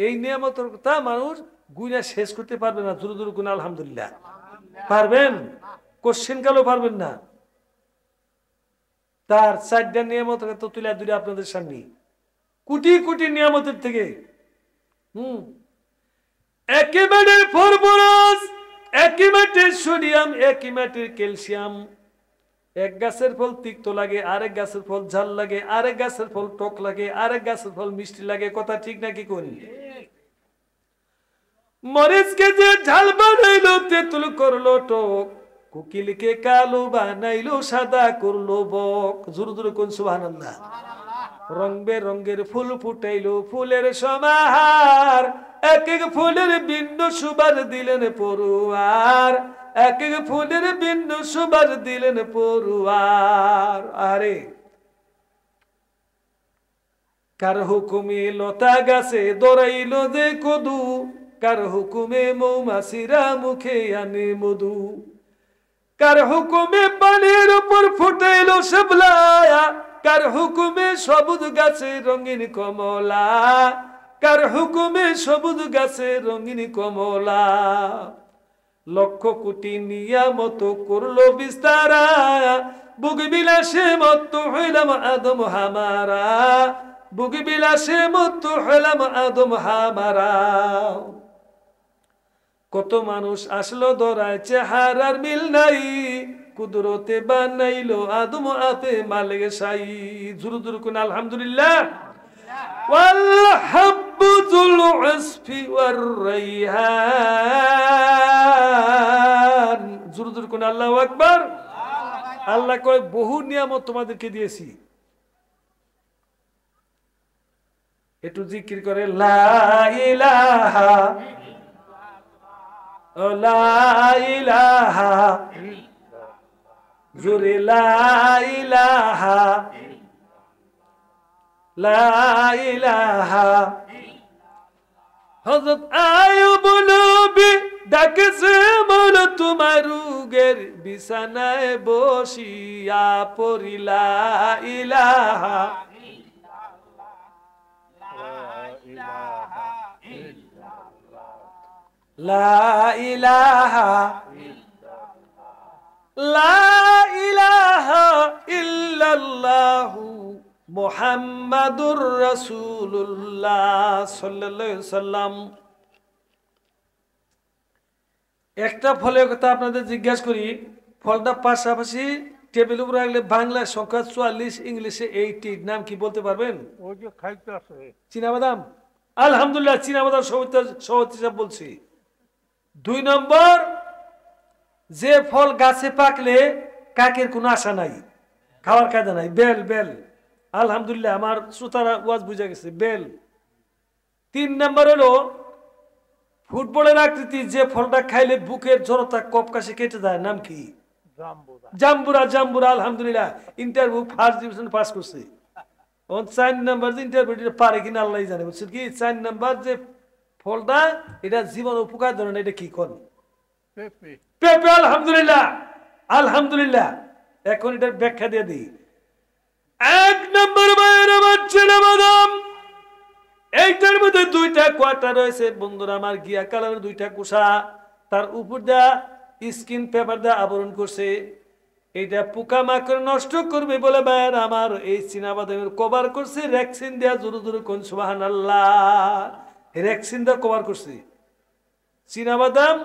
এই নিয়ামতের কথা মানুষ গুণা শেষ করতে পারবে না। জোরে জোরে গুণ আলহামদুলিল্লাহ। পারবেন? কোশ্চেন কালও পারবেন না। তার 4টা নিয়ামত তো তুলে ধরে আপনাদের সামনে, কোটি কোটি নিয়ামতের থেকে। একই মাটির ফসফরাস, একই মাটির সোডিয়াম, একই মাটির ক্যালসিয়াম। এক গাছের ফল তিক্ত লাগে, আরেক গাছের ফল ঝাল লাগে, আরেক গাছের ফল টক লাগে, আরেক গাছের ফল মিষ্টি লাগে। কথা ঠিক নাকি কোন? মরিচকে যে ঝাল বানাইলো তেঁতুল করলো টক, কোকিলকে কালো বানাইলো সাদা করলো বক। জোরে জোরে কোন সুবহানাল্লাহ। রং বেরঙের ফুল ফুটাইলো ফুলের সমাহার, এক এক ফুলের ভিন্ন সুবাস দিলেন পড়ুয়ার। এক এক ফুলের বিন্দু সুবাস দিলেন পড়ুয়ার। আরে কার হুকুমে লতা গাছে দৌড়াইল যে কদু, কার হুকুমে মৌমাছিরা মুখে আনে মধু, কার হুকুমে পানির উপর ফুটাইল শাপলা, কার হুকুমে সবুজ গাছে রঙিন কমলা, কার হুকুমে সবুজ গাছে রঙিন কমলা। লক্ষ কোটি নিয়ামত করলো বিস্তারা, বুক বিলাসে মত হইলাম আদম হামারা, বুক বিলাসে মত হইলাম আদম হামারা। কত মানুষ আসলো ধরায় চেহারার মিল নাই, কুদরতে বানাইলো আদম আপে মালিক সাই। জুরু জুরু কোন আলহামদুলিল্লাহ। ওয়াল হাব্বু যুল উসফি ওয়ার রাইহান। জুরু জুরু কোন আল্লাহু আকবার। আল্লাহ কয় বহু নিয়ামত তোমাদেরকে দিয়েছি। একটু জিকির করে লা ইলাহা লা ইলাহা, জোরে লা ইলাহা লা ইলাহা। হযরত আইয়ুব নবী ডাকেছে বল তোমার রোগের বিছানায় বসিয়া পড়ি লা ইলাহা লা ইলাহা লা ইলাহা ইল্লাল্লাহু মুহাম্মাদুর রাসূলুল্লাহ সাল্লাল্লাহু আলাইহি সাল্লাম। একটা ফলের কথা আপনাদের জিজ্ঞাসা করি, ফলটা পাশাপাশি টেবিল উপরে রাখলে বাংলা সংখ্যা 44, ইংলিশে 80, নাম কি বলতে পারবেন? ওই যে খাইতে আছে চীনাবাদাম। আলহামদুলিল্লাহ, চীনাবাদাম সভাপতি হিসাব বলছি। 2 নম্বর, যে ফল গাছে পাকলে কাকের কোনো আশা নাই, খাওয়ার কায়দা নাই, বেল। বেল আলহামদুলিল্লাহ, আমার শ্রোতারা ওয়াজ বুঝে গেছে, বেল। 3 নম্বর হলো ফুটবলের আকৃতি, যে ফলটা খাইলে বুকের জড়তা কপকাশি কেটে যায়, নাম কি? জাম্বুরা। জাম্বুরা আলহামদুলিল্লাহ, ইন্টারভিউ ফার্স্ট ডিভিশন পাস করছে। 4 নম্বর যে ইন্টারভিউ পারে কিনা আল্লাহ জানে, বুঝছেন কি? 4 নম্বর যে ফলটা, এটা জীবন উপকার ধরেন, এটা কি কোন? পেঁপে। আলহামদুলিল্লাহ, আলহামদুলিল্লাহ। এখন এটার ব্যাখ্যা দিয়ে দিই। 1 নম্বর মায়ের আমার চীনাবাদাম, এইটার মধ্যে 2টা কোয়াটা রয়েছে বন্ধুরা আমার, গিয়া কালারের 2টা কুসা, তার উপর দেয়া স্কিন পেপার দিয়ে আবরণ করছে। এইটা পোকামাকড় নষ্ট করবে বলে ভাইয়ের আমার এই চীনাবাদামের কভার করছে রেক্সিন দেয়া। জোরে জোরে কোন সুবহানাল্লাহ। রেক্সিন দিয়ে কভার করছে। চীনাবাদাম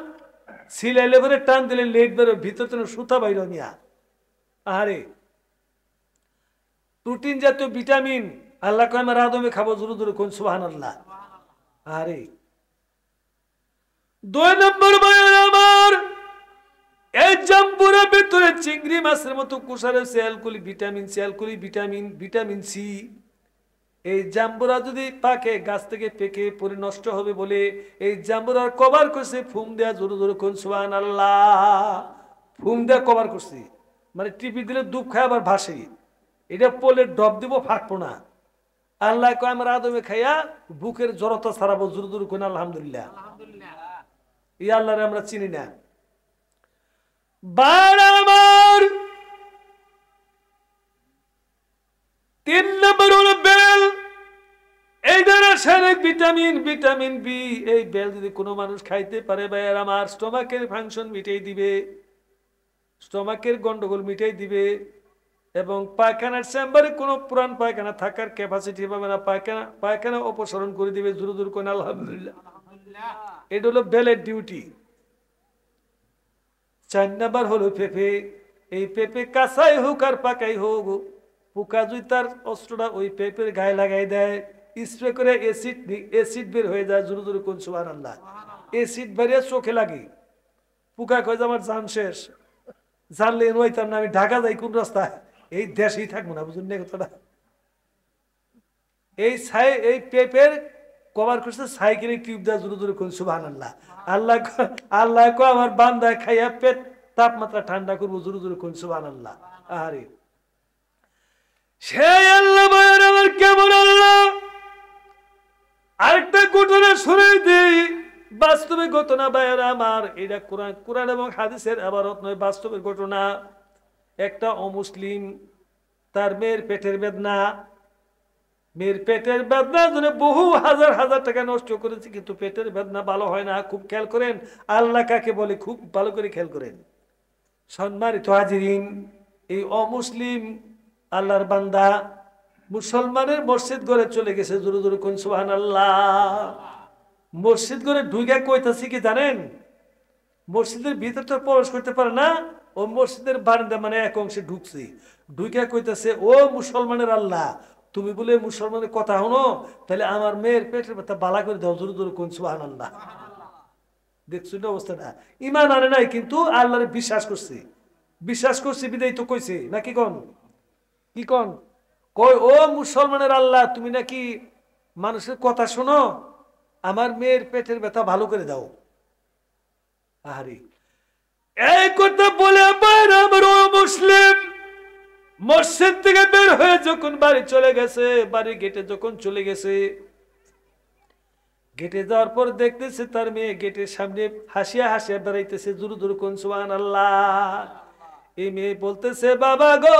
সিলাইলে করে টান দিলে লেট বেরো, ভিতর থেকে সুতা বাইর নিয়া। আরে প্রোটিন জাতীয় ভিটামিন আল্লাহ কয় আমরা আদমে খাবো। জোরে জোরে কোন সুবহানাল্লাহ। আরে 2 নম্বর ভাইয়ের আমার, এই জাম্বুরের ভিতরে চিংড়ি মাছের মতো কুসা রয়েছে alcoholic vitamin C, alcoholic vitamin C. এই জাম্বুরা যদি পাকে, গাছ থেকে পেকে পরে নষ্ট হবে বলে এই জাম্বুরার কভার করছে ফুম দেয়া। জোরে জোরে কোন সুবহানাল্লাহ। ফুম দেয়া কভার করছে, মানে টিপি দিলে দুধ খায় আবার ভাসে। এটা পোলে ডব দিব, ফাটবো না। আল্লাহ কয় আমরা আদমে খাইয়া বুকের জড়তা ছাড়াবো। জোরে জোরে কোন আলহামদুলিল্লাহ। এই আল্লাহরে আমরা চিনি না। আমার 3 নম্বর হলো বেল। এই রাসায়নিক ভিটামিন বি। এই বেল যদি কোনো মানুষ খাইতে পারে ভাইয়ার আমার, স্টমাকের ফাংশন মিটাই দিবে, স্টমাকের গন্ডগোল মিটাই দিবে, এবং পায়খানার চেম্বারে কোনো পুরান পায়খানা থাকার ক্যাপাসিটি পাবে না, পায়খানা অপসারণ করে দিবে। জোরে জোরে কোন আলহামদুলিল্লাহ। এটা হলো বেলের ডিউটি। 4 নাম্বার হলো পেঁপে। এই পেঁপে কাঁচাই হোক আর পাকাই হোক, পোকা যদি তার অস্ত্রটা ওই পেঁপের গায়ে লাগাই দেয়, স্প্রে করে অ্যাসিড বের হয়ে যায়। জোরে জোরে কোন সুবহানাল্লাহ। অ্যাসিড বেরিয়ে চোখে লাগে, পোকা কয় যে আমার জান শেষ। জানলে নইতাম না, আমি ঢাকা যাই কোন রাস্তায়, এই দেশেই থাকবো না, বুঝুন না কথাটা। এই পেঁপের কভার করছে সাইকেলে টিউব দেওয়া জোরে জোরে কোন সুবহানাল্লাহ। আল্লাহ আল্লাহ কো আমার বান্দা খাইয়া পেট তাপমাত্রা ঠান্ডা করবো জোরে জোরে কোন সুবহানাল্লাহ। আরে সেই আল্লাহ ভাইয়ের আমার কেমন আল্লাহ। আরেকটা ঘটনা শুনে দিই, বাস্তবে ঘটনা ভাইয়ের আমার, এটা কোরআন এবং হাদিসের আবারত নয়, বাস্তবের ঘটনা। একটা অমুসলিম, তার মেয়ের পেটের বেদনা, মেয়ের পেটের বেদনার জন্য বহু হাজার হাজার টাকা নষ্ট করেছে, কিন্তু পেটের বেদনা ভালো হয় না। খুব খেয়াল করেন আল্লাহ কাকে বলে, খুব ভালো করে খেয়াল করেন। সম্মানিত হাজিরিন, এই অমুসলিম আল্লাহর বান্দা মুসলমানের মসজিদ ঘরে চলে গেছে, জোরে জোরে কোন সুবহানাল্লাহ। মসজিদ ঘরে ঢুকে কইতাছি কি জানেন, মসজিদের ভিতর তো প্রবেশ করতে পারে না, ও মসজিদের বারান্দা মানে এক অংশে ঢুকছে, ঢুকে কইতাছে ও মুসলমানের আল্লাহ, তুমি বলে মুসলমানের কথা হনো, তাহলে আমার মেয়ের পেটের ব্যথা বালা করে দাও, জোরে জোরে কোন সুবহানাল্লাহ। দেখছো না অবস্থাটা, ইমান আনে নাই কিন্তু আল্লাহরে বিশ্বাস করছে, বিশ্বাস করছে বিদায় তো কইছে নাকি কোন কি কোন কই ও মুসলমানের আল্লাহ, তুমি নাকি মানুষের কথা শোনো, আমার মেয়ের পেটের ব্যথা ভালো করে দাও। আহারি এই কথা বলে আমার ও মুসলিম মসজিদ থেকে বের হয়ে যখন বাড়ি চলে গেছে, বাড়ি গেটে যখন চলে গেছে, গেটে যাওয়ার পর দেখতেছে তার মেয়ে গেটের সামনে হাসিয়া হাসিয়া বেড়াইতেছে, জোরে জোরে কোন সুবহানাল্লাহ। এই মেয়ে বলতেছে বাবা গো,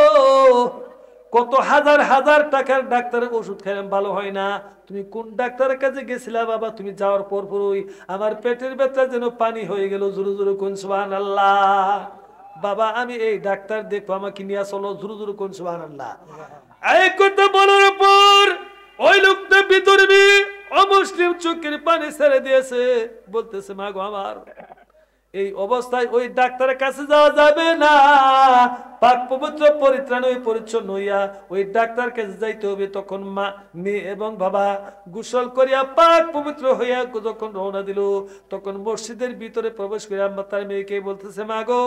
কত হাজার হাজার টাকার ডাক্তারের ওষুধ খাইলাম ভালো হয় না, তুমি কোন ডাক্তারের কাছে গেছিলা বাবা? তুমি যাওয়ার পর পরই আমার পেটের ব্যথা যেন পানি হয়ে গেল, জোরে জোরে কোন সুবহানাল্লাহ। বাবা আমি এই ডাক্তার দেখবো, আমাকে নিয়ে চলো, জোরে জোরে কোন সুবহানাল্লাহ। এই কথা বলার পর ওই লোকটা বিধর্মী অমুসলিম চোখের পানি ছেড়ে দিয়েছে, বলতেছে মা গো আমার, এই অবস্থায় ওই ডাক্তারের কাছে যাওয়া যাবে না, পাক পবিত্র পরিত্রাণ হয়ে পরিচ্ছন্ন হইয়া ওই ডাক্তার কাছে যাইতে হবে। তখন মা মেয়ে এবং বাবা গোসল করিয়া পাক পবিত্র হইয়া যখন রওনা দিল, তখন মসজিদের ভিতরে প্রবেশ করিয়া তার মেয়েকে বলতেছে মা গো,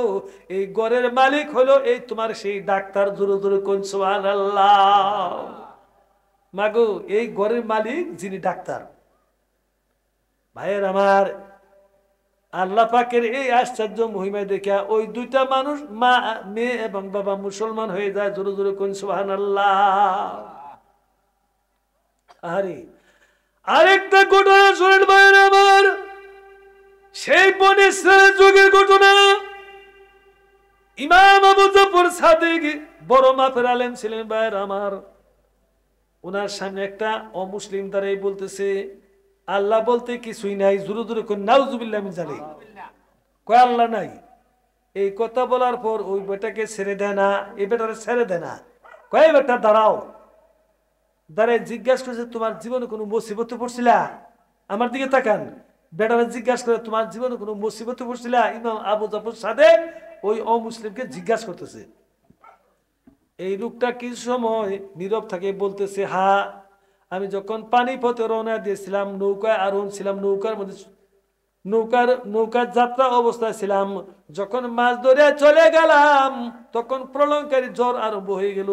এই ঘরের মালিক হলো এই তোমার সেই ডাক্তার, জোরে জোরে কোন সুবহানাল্লাহ। মা গো, এই ঘরের মালিক যিনি ডাক্তার। ভাইয়ের আমার, আল্লাহ পাকের এই আশ্চর্য মহিমা দেখা ওই দুইটা মানুষ, মা মেয়ে এবং বাবা মুসলমান হয়ে যায়, জোরে জোরে কোন সুবহানাল্লাহ। আরে আরেকটা ঘটনা শুনেন ভাইয়ের আমার, সেই বনে ইসরায়েল যুগের ঘটনা। ইমাম আবু জাফর সাদিক বড় মাপের আলেম ছিলেন ভাইয়ের আমার। ওনার সামনে একটা অমুসলিম দাঁড়াই বলতেছে আল্লাহ বলতে কিছুই নাই, জোরে জোরে কোন নাউজুবিল্লাহ মিন যালিক, কয় আল্লাহ নাই। এই কথা বলার পর ওই বেটাকে ছেড়ে দেয় না, এই বেটারে ছেড়ে দেয় না, কয় বেটা দাঁড়াও। দাঁড়ায় জিজ্ঞাসা করছে তোমার জীবনে কোনো মুসিবতে পড়ছিলা? আমার দিকে তাকান। বেটারে জিজ্ঞাসা করে তোমার জীবনে কোনো মুসিবতে পড়ছিলা? ইমাম আবু জাফর সাদিক ওই অমুসলিমকে জিজ্ঞাসা করতেছে। এই লোকটা কিছু সময় নীরব থাকে, বলতেছে হ্যাঁ, আমি যখন পানি পথে রওনা দিয়েছিলাম, নৌকায় আরোহণ ছিলাম, নৌকার মধ্যে নৌকার যাত্রা অবস্থায় ছিলাম, যখন মাছ ধরে চলে গেলাম তখন প্রলয়ঙ্কারী ঝড় আরম্ভ হয়ে গেল,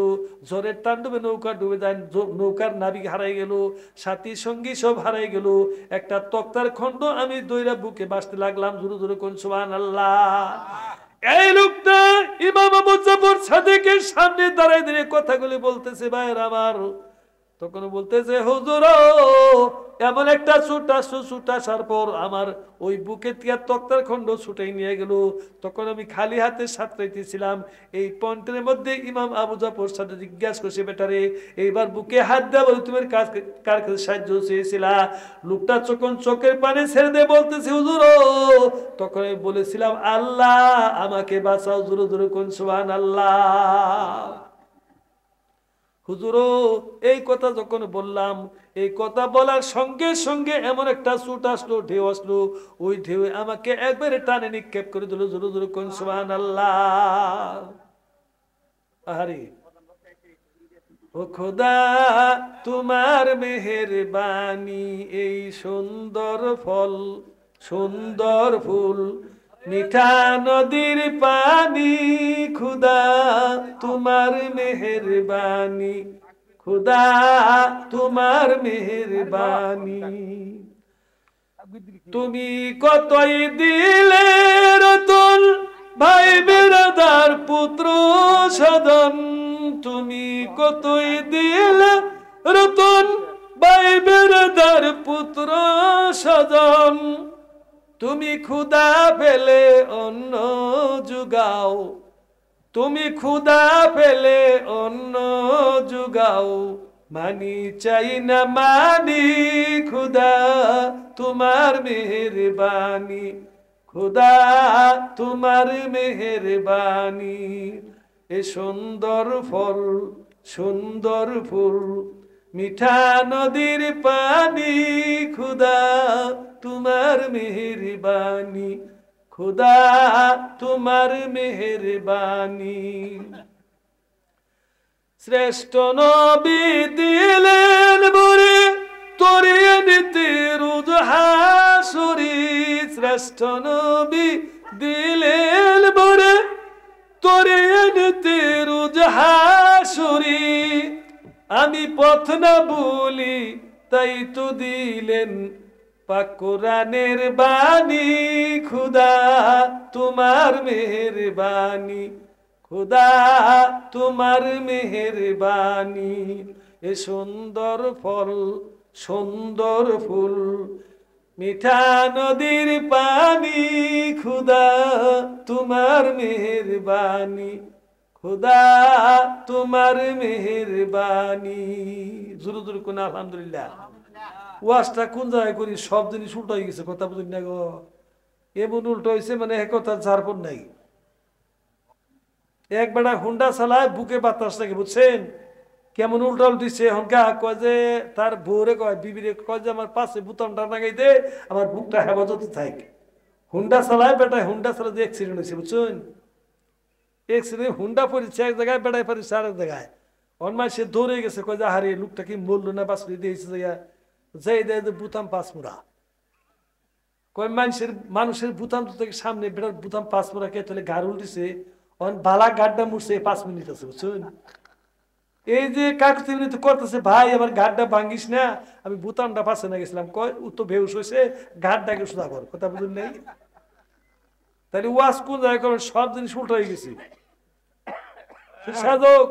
ঝড়ের তাণ্ডবে নৌকা ডুবে যায়, নৌকার নাবিক হারাই গেল, সাথী সঙ্গী সব হারাই গেল, একটা তক্তার খণ্ড আমি দইরা বুকে বাঁচতে লাগলাম, জোরে জোরে কোন সুবহানাল্লাহ। এই লোকটা ইমাম আবু জাফর সাদিকের সামনে দাঁড়ায় দাঁড়িয়ে কথাগুলি বলতেছে ভাইয়ের আমার। তখন বলতেছে হুজুর এমন একটা ছুটার পর আমার ওই বুকে থেকে তক্তার খণ্ড ছুটাই নিয়ে গেল, তখন আমি খালি হাতে সাঁতরাইতেছিলাম। এই পয়েন্টের মধ্যে ইমাম আবু জাফর সাথে জিজ্ঞাসা করছে বেটারে এইবার বুকে হাত দেওয়া বলে তুমি কার কাছে সাহায্য চেয়েছিলা? লোকটা যখন চোখের পানি ছেড়ে দিয়ে বলতেছে হুজুর তখন আমি বলেছিলাম আল্লাহ আমাকে বাঁচাও, জোরে জোরে কোন সুবহানাল্লাহ। হুজুর এই কথা যখন বললাম, এই কথা বলার সঙ্গে সঙ্গে এমন একটা ছুট আসলো, ঢেউ আসলো, ওই ঢেউ আমাকে একবারে টানে নিক্ষেপ করে দিল, জোরে জোরে কোন সুবহানাল্লাহ। আরে ও খোদা তোমার মেহেরবানি, এই সুন্দর ফল সুন্দর ফুল মিঠা নদীর পানি, খুদা তোমার মেহেরবানি। খুদা তোমার মেহেরবানি। তুমি কতই দিলে রতন ভাই বিরাদার পুত্র সদন, তুমি কতই দিলে রতন ভাই বিরাদার পুত্র সদন, তুমি ক্ষুধা পেলে অন্ন জুগাও, তুমি ক্ষুধা পেলে অন্ন জুগাও, মানি চাই না মানি খুদা তোমার মেহেরবানি, খুদা তোমার মেহেরবানি। এ সুন্দর ফল সুন্দর ফুল মিঠা নদীর পানি, খুদা তোমার মেহেরবানি, খুদা তোমার মেহেরবানি। শ্রেষ্ঠ নবী দিলেন বরে তরিয়ে নিতে রোজ হাসুরি, শ্রেষ্ঠ নবী দিলেন বরে তরিয়ে নিতে রোজ হাসুরি, আমি পথ না বলি তাই তো দিলেন পাক কোরআনের বাণী, খুদা তোমার মেহেরবানি, খুদা তোমার মেহেরবানি। এ সুন্দর ফল সুন্দর ফুল মিঠা নদীর পানি, খুদা তোমার মেহেরবানি, খুদা তোমার মেহেরবানি। জোরে জোরে কোন আলহামদুলিল্লাহ। ওয়াজটা কোন জায়গায় করি সব জিনিস উল্টো হয়ে গেছে, কথা বুঝুন না গো, এমন উল্টো হয়েছে মানে একথা ঝাড়পন নাই। এক বেটা হুন্ডা চালায় বুকে বাতাস থাকে, বুঝছেন কেমন উল্টা উল্টিছে। হনকা কয় যে তার বউরে কয় বিবিরে কয় যে আমার পাশে বুতামটা লাগাই দে, আমার বুকটা হেফাজতে থাকে। হুন্ডা চালায় বেটা, হুন্ডা চালা যে অ্যাক্সিডেন্ট হয়েছে, বুঝছেন অ্যাক্সিডেন্ট হুন্ডা পড়েছে এক জায়গায়, বেটায় পড়েছে আরেক জায়গায়। অনমাই সে দৌড়ে গেছে, কয় যে হারে লোকটা কি মরলো না বাঁচলো দিয়েছে যাই দেয় বুতাম পাঁচ মোড়া। কয় মানুষের বুতাম তো থেকে সামনে বেটার বুতাম পাঁচ মোড়া কে তাহলে গাড় উল্টিছে, বালা গাড্ডা মুড়ছে 5 মিনিট আছে, বুঝছেন। এই যে কাকুতি মিনিট করতেছে, ভাই আমার ঘাটটা ভাঙ্গিস না, আমি বুতামটা পাশে না গেছিলাম, কয় ও তো বেহুশ হয়েছে, ঘাটটাকে সোজা কর, কথা বুঝুন নাই। তাহলে ওয়াজ কোন জায়গায় করবেন, সব জিনিস উল্টো হয়ে গেছি। সাধক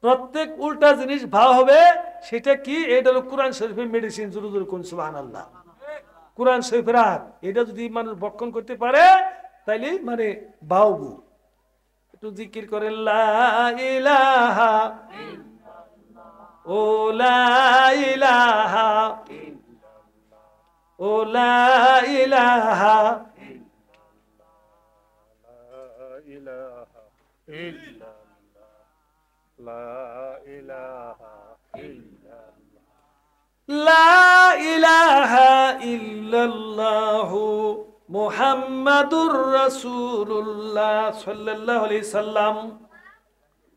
প্রত্যেক উল্টা জিনিস ভালো হবে, সেটা কি? এটা হলো কোরআন শরীফের মেডিসিন। জোরে জোরে কোন সুবহানাল্লাহ। কোরআন শরীফের হাত, এটা যদি মানুষ ভক্ষণ করতে পারে তাইলে মানে বাউবু। একটু জিকির করে লা ইলাহা ও লা ইলাহা ও লা ইলাহা লা ইলাহা ইল্লাল্লাহু মুহাম্মাদুর রাসূলুল্লাহ সাল্লাল্লাহু আলাইহি সাল্লাম।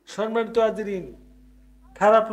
সম্মানিত হাজিরিন, খারাপ